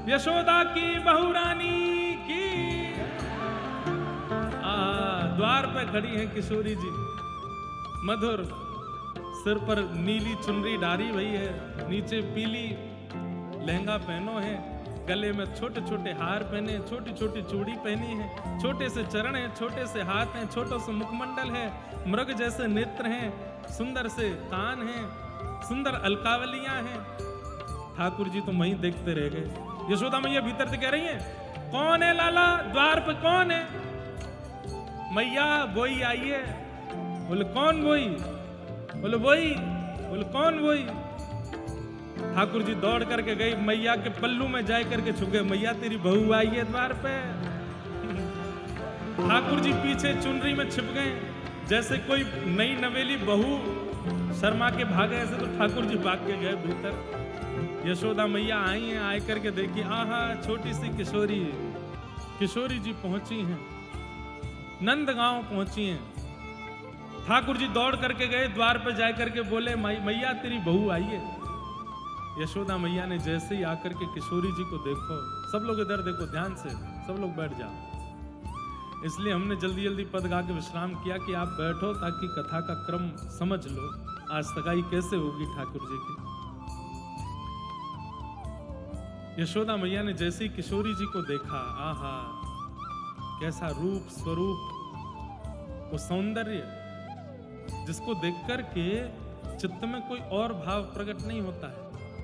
यशोदा की बहू रानी की। द्वार पे खड़ी हैं किशोरी जी, मधुर, सिर पर नीली चुनरी डारी हुई है, नीचे पीली लहंगा पहनो है, गले में छोटे छोटे हार पहने, छोटी छोटी चूड़ी पहनी है, छोटे से चरण हैं, छोटे से हाथ हैं, छोटा सा मुखमंडल है, मृग जैसे नेत्र हैं, सुंदर से कान हैं, सुंदर अलकावलियां हैं। ठाकुर जी तो वहीं देखते रह गए। यशोदा मैया भीतर से कह रही हैं, कौन है लाला, द्वार पे कौन है? मैया वही आई है। बोले कौन वही? बोले वही। बोले कौन वही? ठाकुर जी दौड़ करके गई, मैया के पल्लू में जाए करके छुप गए। मैया तेरी बहू आई है द्वार पे। ठाकुर जी पीछे चुनरी में छिप गए, जैसे कोई नई नवेली बहू शर्मा के भागे, ऐसे तो ठाकुर जी भाग के गए भीतर। यशोदा मैया आई हैं, आए करके देखी, आहा छोटी सी किशोरी। किशोरी जी पहुंची हैं, नंदगांव पहुंची हैं। ठाकुर जी दौड़ करके गए, द्वार पर जाए करके बोले, मैया तेरी बहू आई है। यशोदा मैया ने जैसे ही आकर के किशोरी जी को देखो, सब लोग इधर देखो ध्यान से, सब लोग बैठ जाओ। इसलिए हमने जल्दी जल्दी पद गा के विश्राम किया कि आप बैठो ताकि कथा का क्रम समझ लो, आज सगाई कैसे होगी ठाकुर जी की। यशोदा मैया ने जैसे ही किशोरी जी को देखा, आहा कैसा रूप स्वरूप, वो सौंदर्य जिसको देखकर के चित्त में कोई और भाव प्रकट नहीं होता है,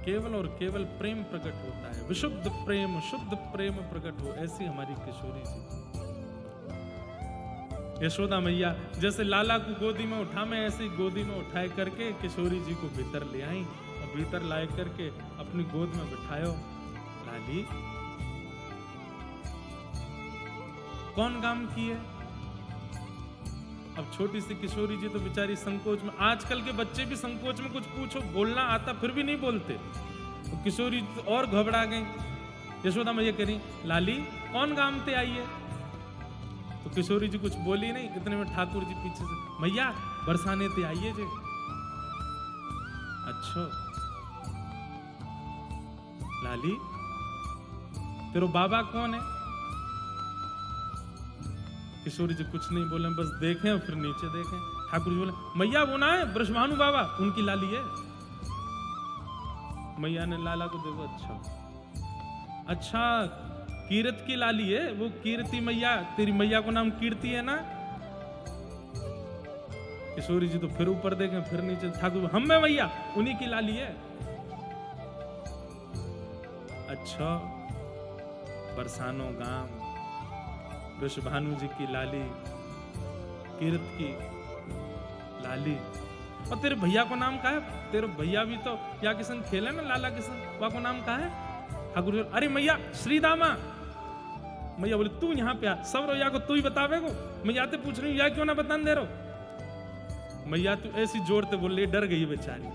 केवल और केवल प्रेम प्रकट होता है, विशुद्ध प्रेम, शुद्ध प्रेम प्रकट हो, ऐसी हमारी किशोरी जी। यशोदा मैया जैसे लाला को गोदी में उठा, मैं ऐसे गोदी में उठाए करके किशोरी जी को भीतर ले आई और भीतर लाए करके अपनी गोद में बिठायो। लाली कौन काम की है? अब छोटी सी किशोरी जी तो बेचारी संकोच में, आजकल के बच्चे भी संकोच में कुछ पूछो, बोलना आता फिर भी नहीं बोलते, तो किशोरी तो और घबरा गई। यशोदा मैया कह रही, लाली कौन काम ते आई है? तो किशोरी जी कुछ बोली नहीं। इतने में ठाकुर जी पीछे से, मैया बरसाने ते आई है जे। अच्छा लाली तेरो बाबा कौन है? किशोरी जी कुछ नहीं बोले, बस देखें और फिर नीचे देखें। ठाकुर जी बोले, मैया वो ना है ब्रजभानु बाबा, उनकी लाली है। मैया ने लाला को देखो, अच्छा कीरत की लाली है वो, कीर्ति मैया, तेरी मैया को नाम कीर्ति है ना? किशोरी जी तो फिर ऊपर देखें फिर नीचे। ठाकुर, हम में मैया उन्हीं की लाली है। अच्छा बरसानो गांव, वृषभानु जी की लाली, कीर्त की लाली। और तेरे भैया को नाम का है? तेरे भैया भी तो या के संग खेले ना, लाला के संग, वह को नाम का है? ठाकुर जी, अरे मैया श्रीदामा। मैया बोले, तू यहाँ पे आ, सब रोया को तू ही बतावे को, मैं याते पूछ रही हूँ, या क्यों ना बतान दे रहो? मैया तू ऐसी जोर से बोल रही, डर गई बेचारी,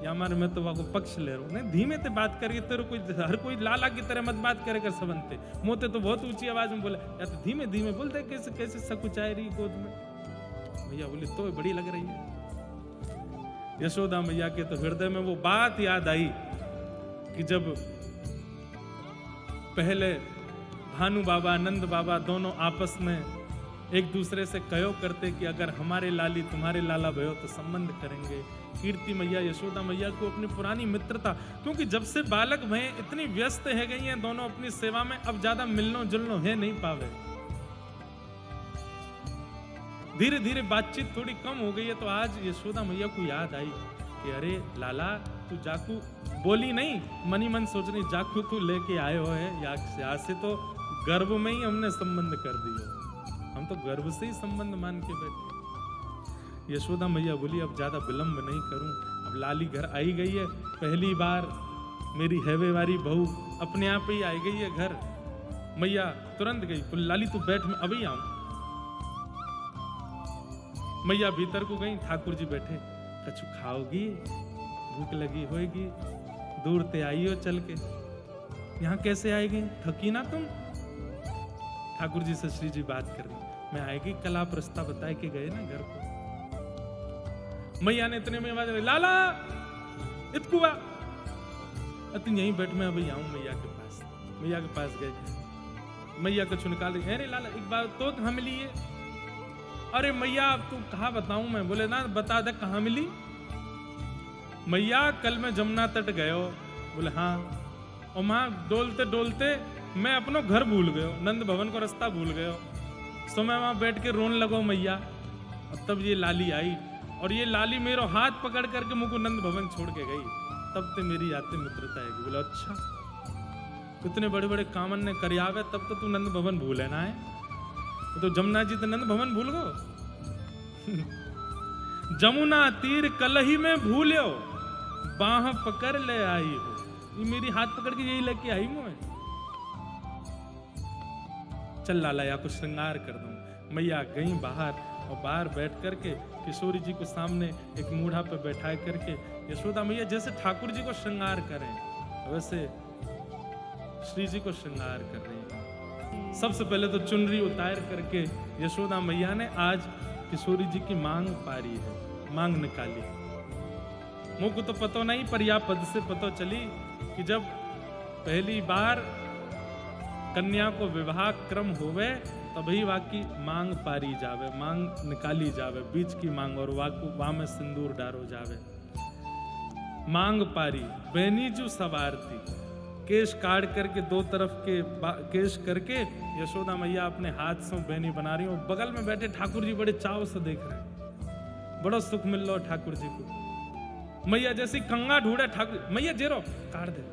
या मारे मैं तो वह पक्ष ले रहा हूँ। नहीं धीमे से बात करके, तेरे कोई हर कोई लाला की तरह मत बात करे कर सबनते, मोते तो बहुत ऊंची आवाज में बोले, या तो धीमे धीमे बोलते, कैसे कैसे सकुचाए रही गोद में। भैया बोले, तो बड़ी लग रही है। यशोदा मैया के तो हृदय में वो बात याद आई कि जब पहले भानु बाबा नंद बाबा दोनों आपस में एक दूसरे से कहो करते कि अगर हमारे लाली तुम्हारे लाला भयो तो संबंध करेंगे। कीर्ति मैया यशोदा मैया को अपनी पुरानी मित्रता, क्योंकि जब से बालक भय इतनी व्यस्त है गई हैं दोनों अपनी सेवा में, अब ज्यादा मिलनो जुलनो है नहीं पावे, धीरे धीरे बातचीत थोड़ी कम हो गई है। तो आज यशोदा मैया को याद आई कि अरे लाला तू जाकू, बोली नहीं मनी मन सोच रही, जाकू तू लेके आए हो है, यहाँ से तो गर्भ में ही हमने संबंध कर दिया, हम तो गर्भ से ही संबंध मान के बैठे। यशोदा मैया बोली, अब ज्यादा विलंब नहीं करूं, अब लाली घर आई गई है, पहली बार मेरी हैवे वाली बहू अपने आप ही आई गई है घर। मैया तुरंत गई, बोली लाली तू बैठ, मैं अभी आऊं। मैया भीतर को गई, ठाकुर जी बैठे, कछु खाओगी, भूख लगी होगी, दूर ते आई हो चल के, यहाँ कैसे आएगी, थकी ना तुम? ठाकुर जी से श्री जी बात कर रही, मैं आएगी, कल आप रास्ता बताए के गए ना घर को। मैया ने इतने में आवाज, लाला इतकुआ, तुम यहीं बैठ, मैं अभी आऊं मैया के पास। मैया के पास गए, मैया को छू निकाले, अरे लाला एक बार तो कहाँ मिली है? अरे मैया अब तू कहाँ बताऊं मैं? बोले ना बता दे कहाँ मिली। मैया कल मैं जमुना तट गयो। बोले हाँ, और वहां डोलते डोलते मैं अपनो घर भूल गयो, नंद भवन को रास्ता भूल गयो। तो मैं वहां बैठ के रोने लगो मैया। और तब ये लाली आई और ये लाली मेरो हाथ पकड़ करके मुझको नंद भवन छोड़ के गई। तब ते मेरी आते मित्रता है। बोला अच्छा, इतने बड़े बड़े कामन ने करियावे तब तो तू नंद भवन भूले ना है? तो जमुना जी तो नंद भवन भूल गो। जमुना तीर कलही में भूल्यो, बाह पकड़ ले आई हो। ये मेरी हाथ पकड़ के यही लेके आई मुझे। चल लाला या कुछ श्रृंगार कर दूं। मैया गई बाहर और बाहर बैठ करके किशोरी जी को सामने एक मूढ़ा पे बैठा करके यशोदा मैया जैसे ठाकुर जी को श्रृंगार करें वैसे श्री जी को श्रृंगार कर रही है। सबसे पहले तो चुनरी उतार करके यशोदा मैया ने आज किशोरी जी की मांग पारी है, मांग निकाली। मुझ को तो पता नहीं, पर या पद से पता चली कि जब पहली बार कन्या को विवाह क्रम होवे तभी वाकी मांग पारी जावे, मांग निकाली जावे, बीच की मांग, और वाह में सिंदूर डारो जावे। मांग पारी बेनीजू सवारती, केश काट करके दो तरफ के केश करके यशोदा मैया अपने हाथ से बेनी बना रही हूँ। बगल में बैठे ठाकुर जी बड़े चाव से देख रहे हैं, बड़ा सुख मिल रहा है ठाकुर जी को। मैया जैसी कंगा ढूंढे ठाकुर, मैया जेरो काट दे।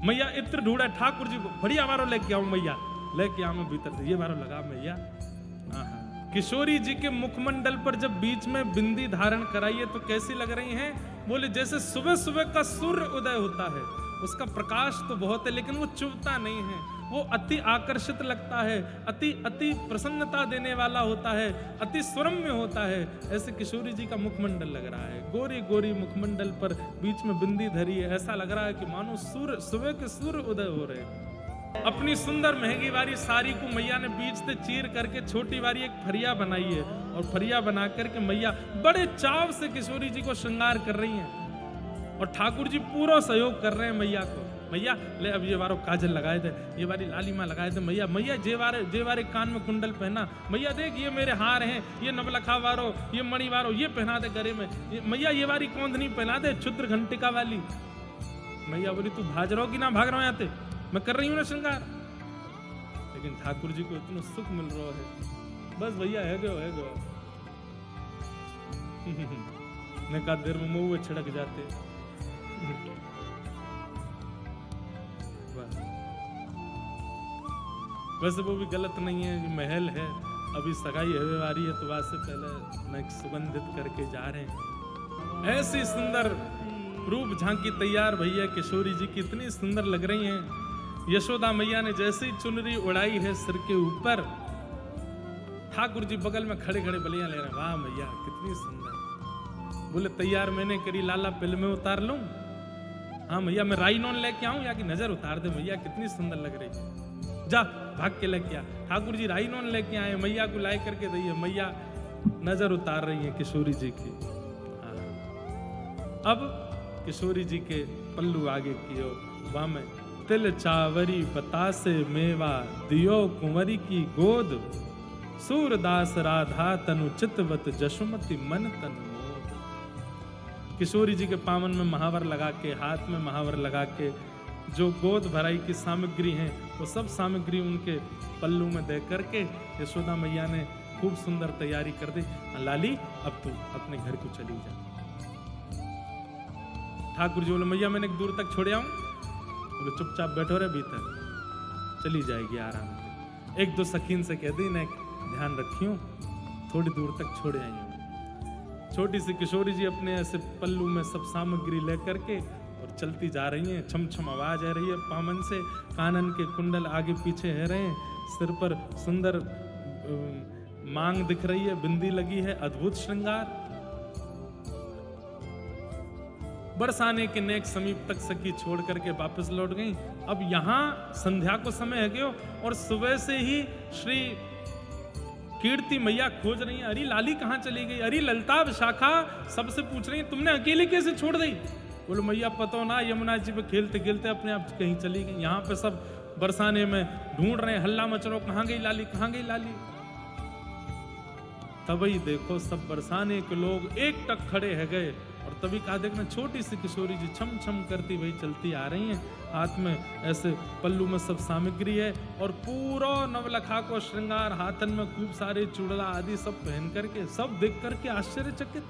मैया इत्र ढूंढे ठाकुर जी को, बढ़िया वारो लेके आऊं मैया, लेके आऊं भीतर से, ये वारो लगा मैया। किशोरी जी के मुखमंडल पर जब बीच में बिंदी धारण कराइए तो कैसी लग रही हैं? बोले जैसे सुबह सुबह का सूर्य उदय होता है, उसका प्रकाश तो बहुत है लेकिन वो चुभता नहीं है, वो अति आकर्षित लगता है, अति अति प्रसन्नता देने वाला होता है, अति स्वरम्य होता है। ऐसे किशोरी जी का मुखमंडल लग रहा है, गोरी गोरी मुखमंडल पर बीच में बिंदी धरी है, ऐसा लग रहा है कि मानो सूर्य सुबह के सूर्य उदय हो रहे हैं। अपनी सुंदर महंगी वाली साड़ी को मैया ने बीच से चीर करके छोटी वाली एक फरिया बनाई है, और फरिया बना करके मैया बड़े चाव से किशोरी जी को श्रृंगार कर रही हैं, और ठाकुर जी पूरा सहयोग कर रहे हैं मैया को। मैया ले अब ये वारो काजल लगाए थे, ये वाली लालिमा लगाए थे, मैया मैया जे वारे कान में कुंडल पहना, मैया देख ये मेरे हार हैं, ये नवलखा वारो, ये मणि वारो, ये पहना दे गले में, मैया ये वाली कौंधनी पहना दे क्षुद्र घंटिका वाली। मैया बोली तू भाज रहो कि ना भाग रहो यहाँ, मैं कर रही हूँ ना श्रृंगार। लेकिन ठाकुर जी को इतना सुख मिल रहा है, बस भैया है गो ने का देर में मुंह छिड़क जाते। वैसे वो भी गलत नहीं है, महल है, अभी सगाई हवे वारी है तो वहां से पहले मैं सुगंधित करके जा रहे हैं। ऐसी सुंदर रूप झांकी तैयार भैया किशोरी जी कितनी सुंदर लग रही हैं। यशोदा मैया ने जैसे ही चुनरी उड़ाई है सिर के ऊपर, ठाकुर जी बगल में खड़े खड़े बलियां ले रहे हैं, वाह मैया कितनी सुंदर। बोले तैयार मैंने करी लाला, पिल में उतार लूं? हाँ मैया मैं राई नॉन लेके आऊं या कि नजर उतार दे, मैया कितनी सुंदर लग रही, जा भाग के लेके आ। ठाकुर जी राई नॉन लेके आए, मैया को लाई करके दी है, मैया नजर उतार रही है किशोरी जी की। अब किशोरी जी के पल्लू आगे कियो, वहां में तिल चावरी बतासे मेवा दियो कुंवरी की गोद, सूरदास राधा तनु चितवत जशुमति मन तन मोद। किशोरी जी के पावन में महावर लगा के, हाथ में महावर लगा के जो गोद भराई की सामग्री है वो सब सामग्री उनके पल्लू में दे करके यशोदा मैया ने खूब सुंदर तैयारी कर दी। लाली अब तू अपने घर को चली जा। ठाकुर जी बोले मैया मैंने दूर तक छोड़े आऊं? बोले चुपचाप बैठो रे भीतर, चली जाएगी आराम से। एक दो सखीन से कह दी ना ध्यान रखियो, थोड़ी दूर तक छोड़े आई हूँ। छोटी सी किशोरी जी अपने ऐसे पल्लू में सब सामग्री लेकर के और चलती जा रही हैं। छम छम आवाज आ रही है पामन से, कानन के कुंडल आगे पीछे है रहे हैं, सिर पर सुंदर मांग दिख रही है, बिंदी लगी है, अद्भुत श्रृंगार। बरसाने के नेक समीप तक सखी छोड़ करके वापस लौट गई। अब यहाँ संध्या को समय है गयो और सुबह से ही श्री कीर्ति मैया खोज रही है, अरे लाली कहाँ चली गई, अरे ललता विशाखा सबसे पूछ रही है तुमने अकेले कैसे छोड़ दी, बोले मैया पता ना यमुना जी पे खेलते खेलते अपने आप कहीं चली गई। यहाँ पे सब बरसाने में ढूंढ रहे हैं, हल्ला मच रहा, कहाँ गई लाली, कहाँ गई लाली। तभी देखो सब बरसाने के लोग एक टक खड़े है गए, और तभी कहा देखना छोटी सी किशोरी जी छम छम करती वही चलती आ रही हैं, हाथ में ऐसे पल्लू में सब सामग्री है, और पूरा नवलखा को श्रृंगार, हाथन में खूब सारे चूड़ला आदि सब पहन करके, सब देख करके आश्चर्यचकित।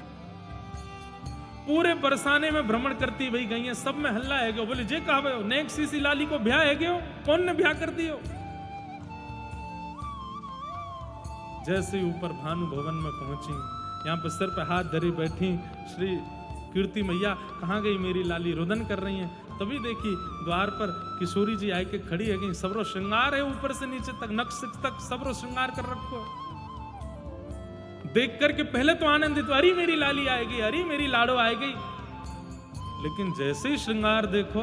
पूरे बरसाने में भ्रमण करती वही गई है, सब में हल्ला है गयो। बोले जे कहा नेक सीसी लाली को ब्याह है गयो, कौन ने ब्याह कर दियो। जैसे ही ऊपर भानु भवन में पहुंची, यहाँ पर सिर पे हाथ धरी बैठी श्री कीर्ति मैया, कहाँ गई मेरी लाली, रुदन कर रही हैं। तभी देखी द्वार पर किशोरी जी आके खड़ी है गई, सबरो श्रृंगार है ऊपर से नीचे तक, नक्श तक सबरो श्रृंगार कर रखो है। देख करके पहले तो आनंदित, अरे मेरी लाली आएगी, अरे मेरी लाडो आएगी, लेकिन जैसे ही श्रृंगार देखो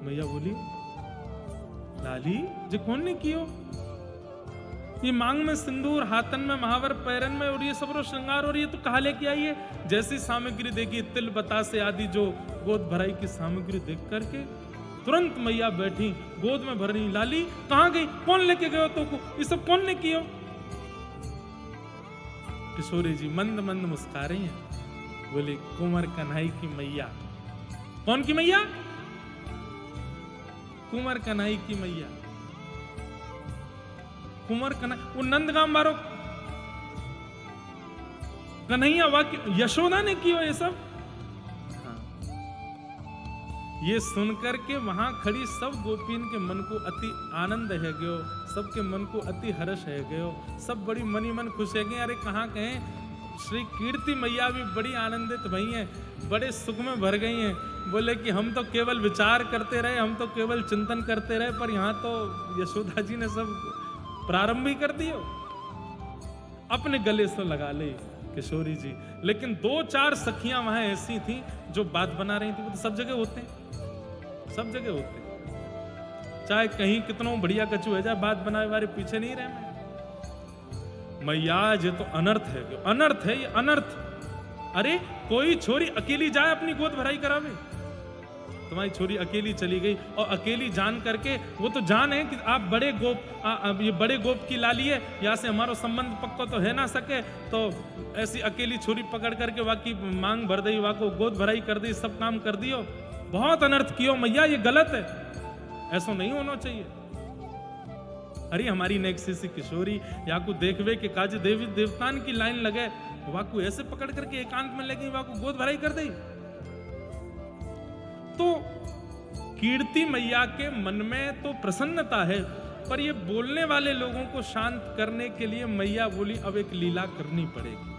मैया बोली लाली जे कौन ने कियो, ये मांग में सिंदूर, हाथन में महावर, पैरन में, और ये सब श्रृंगार, और ये तो कहा लेके आई है। जैसी सामग्री देखी, तिल बतासे आदि जो गोद भराई की सामग्री देख करके तुरंत मैया बैठी, गोद में भर रही, लाली कहां गई, कौन लेके गयो तो को, ये सब कौन ने कियो। किशोरी जी मंद मंद मुस्कुरा रही हैं, बोले कुंवर कन्हई की मैया। कौन की मैया, कुंवर कन्हई की मैया। कुंवर कन्हई, वो नंदगांव मारो कन्हैया वाक्य यशोदा ने किया ये सब। हाँ। ये सुनकर के वहां खड़ी सब गोपीन के मन को अति आनंद है गयो, सबके मन को अति हर्ष है गयो, सब बड़ी मनी मन खुश है गए। अरे कहाँ कहें, श्री कीर्ति मैया भी बड़ी आनंदित भई हैं, बड़े सुख में भर गई हैं। बोले कि हम तो केवल विचार करते रहे, हम तो केवल चिंतन करते रहे, पर यहाँ तो यशोदा जी ने सब प्रारंभ ही कर दियो। अपने गले से लगा ले किशोरी जी। लेकिन 2-4 सखियां वहां ऐसी थी जो बात बना रही थी। वो तो सब जगह होते हैं, सब जगह होते हैं, चाहे कहीं कितनों बढ़िया कचू है जाए, बात बनाए वाले पीछे नहीं रहे। मैया ये तो अनर्थ है, अनर्थ है ये, अनर्थ। अरे कोई छोरी अकेली जाए अपनी गोद भराई करावे, तुम्हारी छोरी अकेली चली गई, और अकेली जान करके, वो तो जान है कि आप बड़े गोप, ये बड़े गोप की लाली है, यहाँ से हमारा संबंध पक्का तो है ना सके, तो ऐसी अकेली छोरी पकड़ करके वाकी मांग भर दी, वाको गोद भराई कर दी, सब काम कर दियो। बहुत अनर्थ कियो मैया, ये गलत है, ऐसा नहीं होना चाहिए। अरे हमारी नेक्सी सी किशोरी याकू देखवे के काज देवी देवतान की लाइन लगे, वाकू ऐसे पकड़ करके एकांत में लगी, वाकू गोद भराई कर दी। तो कीर्ति मैया के मन में तो प्रसन्नता है, पर ये बोलने वाले लोगों को शांत करने के लिए मैया बोली अब एक लीला करनी पड़ेगी।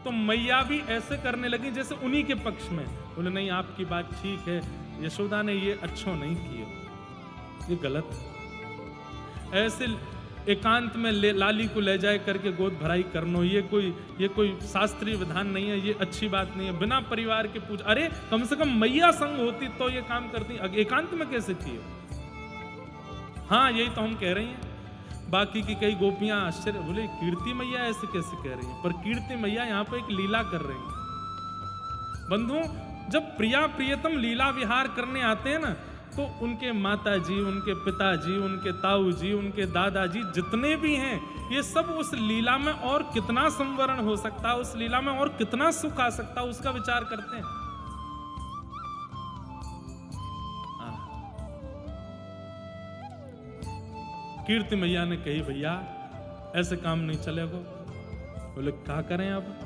तो मैया भी ऐसे करने लगी जैसे उन्हीं के पक्ष में। बोले नहीं आपकी बात ठीक है, यशोदा ने ये अच्छा नहीं किया, ये गलत है। ऐसे एकांत में लाली को ले जाए करके गोद भराई करनो, ये कोई शास्त्रीय विधान नहीं है, ये अच्छी बात नहीं है। बिना परिवार के पूछ, अरे कम से कम मैया संग होती तो ये काम करती, एकांत में कैसे किए। हाँ यही तो हम कह रही हैं। बाकी की कई गोपियां आश्चर्य, बोले कीर्ति मैया ऐसे कैसे कह रही है, पर कीर्ति मैया यहाँ पे एक लीला कर रही है। बंधुओं, जब प्रिया प्रियतम लीला विहार करने आते हैं ना, तो उनके माता जी, उनके पिताजी, उनके ताऊ जी, उनके दादाजी जितने भी हैं, ये सब उस लीला में और कितना संवरण हो सकता है, उस लीला में और कितना सुख आ सकता है, उसका विचार करते हैं। कीर्ति मैया ने कही भैया ऐसे काम नहीं चलेगा। बोले क्या करें अब,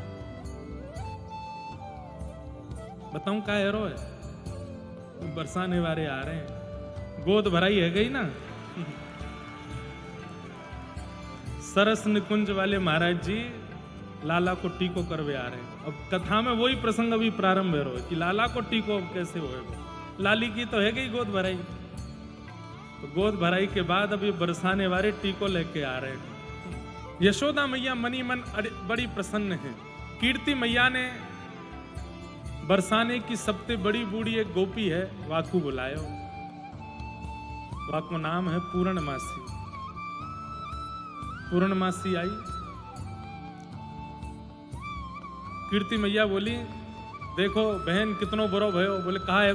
बताऊं क्या एरो है, बरसाने वाले आ रहे हैं, गोद भराई है गई ना। सरस निकुंज वाले महाराज जी लाला को टीको करवे आ रहे हैं। अब कथा में वही प्रसंग अभी प्रारंभ है कि लाला को टीको कैसे होएगा, लाली की तो है गई गोद भराई। तो गोद भराई के बाद अब ये बरसाने वाले टीको लेके आ रहे हैं। यशोदा मैया मनी मन बड़ी प्रसन्न है। कीर्ति मैया ने बरसाने की सबसे बड़ी बूढ़ी एक गोपी है, वाकू बुलायो। वाकू नाम है पूर्णमासी। पूर्णमासी आई, कीर्ति मैया बोली देखो बहन कितनो बुरो भयो। बोले कहा है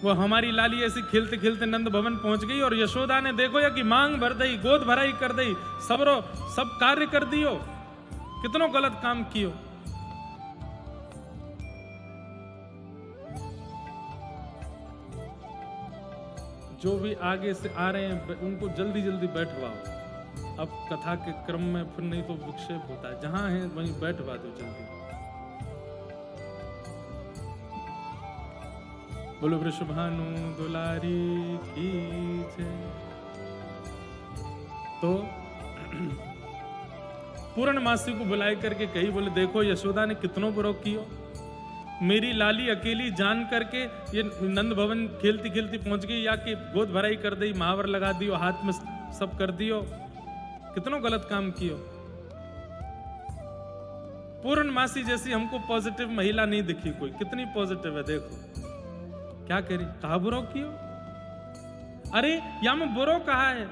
वो हमारी लाली ऐसी खेलते खेलते नंद भवन पहुंच गई और यशोदा ने देखो या कि मांग भर दई, गोद भराई कर दई, सब कार्य कर दियो, कितनो गलत काम कियो। जो भी आगे से आ रहे हैं उनको जल्दी जल्दी बैठवाओ। अब कथा के क्रम में फिर नहीं तो विक्षेप होता है, जहां है वहीं बैठवा दो जल्दी। बोलो वृषभानु दुलारी की जय। तो पूर्णमासी को बुलाए करके कही, बोले देखो यशोदा ने कितनो बुरो कियो, मेरी लाली अकेली जान करके ये नंद भवन खेलती खेलती पहुंच गई, या कि गोद भराई कर दी, महावर लगा दियो, हाथ में सब कर दियो, कितनो गलत काम कियो। पूर्णमासी जैसी हमको पॉजिटिव महिला नहीं दिखी कोई, कितनी पॉजिटिव है देखो, क्या करी, कहा बुरो कियो। अरे या में बुरो कहा है,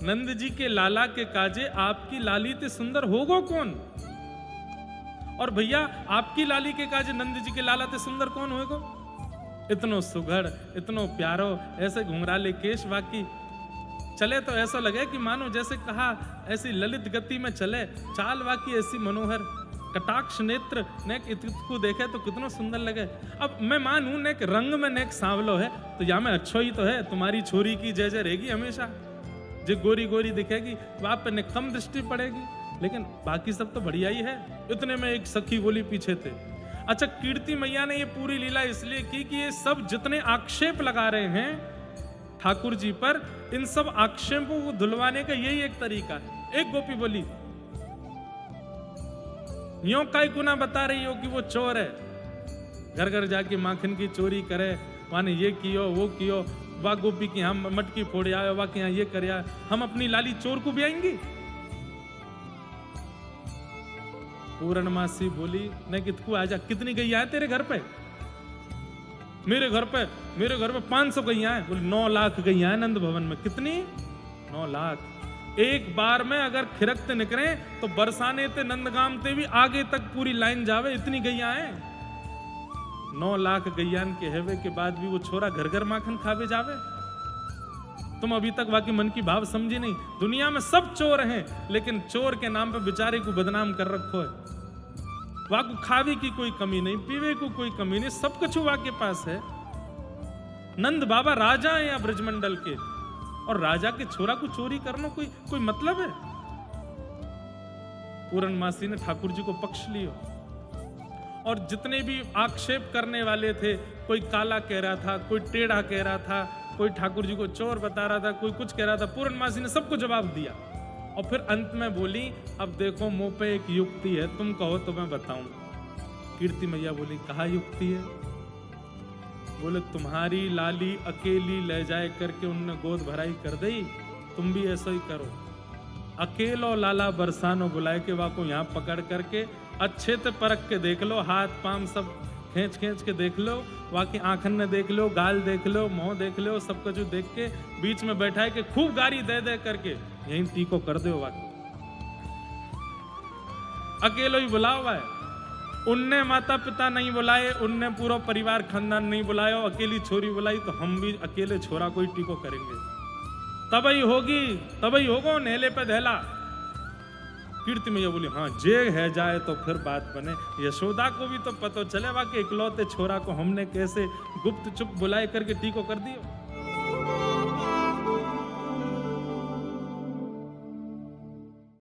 नंद जी के लाला के काजे आपकी लाली ते सुंदर होगो कौन। और भैया आपकी लाली के काजे नंद जी के लाला ते सुंदर कौन होगो। इतनो सुघड़, इतनो प्यारो, ऐसे घुंघराले केश, बाकी चले तो ऐसा लगे कि मानो जैसे कहा ऐसी ललित गति में चले, चाल वाकी ऐसी मनोहर, कटाक्ष नेत्र नेक को देखे तो कितना सुंदर लगे। अब मैं मानूं नेक रंग में नेक सांवलो है तो या में अच्छो ही तो है, तुम्हारी छोरी की जय जय रहेगी हमेशा, जो गोरी गोरी दिखेगी वहां पे ने कम दृष्टि पड़ेगी, लेकिन बाकी सब तो बढ़िया ही है। इतने में एक सखी बोली पीछे थे। अच्छा, कीर्ति मैया ने ये पूरी लीला इसलिए की कि ये सब जितने आक्षेप लगा रहे हैं ठाकुर जी पर, इन सब आक्षेपों को धुलवाने का यही एक तरीका है। एक गोपी बोली, यो काय गुना बता रही हो कि वो चोर है, घर घर जाके माखन की चोरी करे, माने ये कियो वो कियो, वाह गोपी की हम मटकी फोड़ आए, वाह के यहाँ ये कर आए, हम अपनी लाली चोर को भी आएंगी। पूर्णमासी बोली, नहीं कितकू आजा, कितनी गैया है तेरे घर पे। मेरे घर पे 500 गैया है। बोले 9 लाख गैया है नंद भवन में। कितनी? 9 लाख। एक बार में अगर खिरकते निकले तो बरसाने ते नंदगाम ते भी आगे तक पूरी लाइन जावे, इतनी गैया है। 9 लाख गैयान के हेवे के बाद भी वो छोरा घर घर माखन खावे जावे। तुम अभी तक वाकई मन की भाव समझी नहीं। दुनिया में सब चोर हैं, लेकिन चोर के नाम पे बेचारे को बदनाम कर रखो है। वाकू खावे की कोई कमी नहीं, पीवे को कोई कमी नहीं, सब कुछ वाके पास है। नंद बाबा राजा है या ब्रजमंडल के, और राजा के छोरा को चोरी करना कोई मतलब है। पूर्णमासी ने ठाकुर जी को पक्ष लियो, और जितने भी आक्षेप करने वाले थे, कोई काला कह रहा था, कोई टेढ़ा कह रहा था, कोई ठाकुर जी को चोर बता रहा था, कोई कुछ कह रहा था, पूर्णमासी ने सबको जवाब दिया। और फिर अंत में बोली, अब देखो मुंह पे एक युक्ति है, तुम कहो तो मैं बताऊं। कीर्ति मैया बोली, कहा युक्ति है? बोले तुम्हारी लाली अकेली ले जाए करके उनने गोद भराई कर दी, तुम भी ऐसा ही करो। अकेलो लाला बरसानो बुलाए के वाको यहाँ पकड़ करके अच्छे से परख के देख लो, हाथ पांव सब खींच खींच के देख लो, वाकई आंखन में देख लो, गाल देख लो, मुंह देख लो, सब कुछ देख के बीच में बैठा है कि खूब गारी दे दे करके यहीं टीको कर दो। वाकई अकेलो ही बुला हुआ है, उनने माता पिता नहीं बुलाए, उनने पूरा परिवार खानदान नहीं बुलाया, अकेली छोरी बुलाई, तो हम भी अकेले छोरा कोई टीको करेंगे, तब ही होगी, तब ही होगा नेले पे धैला। कीर्ति मैया बोली, हाँ जे है जाए तो फिर बात बने। यशोदा को भी तो पता चले कि इकलौते छोरा को हमने कैसे गुप्त चुप बुलाए करके टीको कर दियो।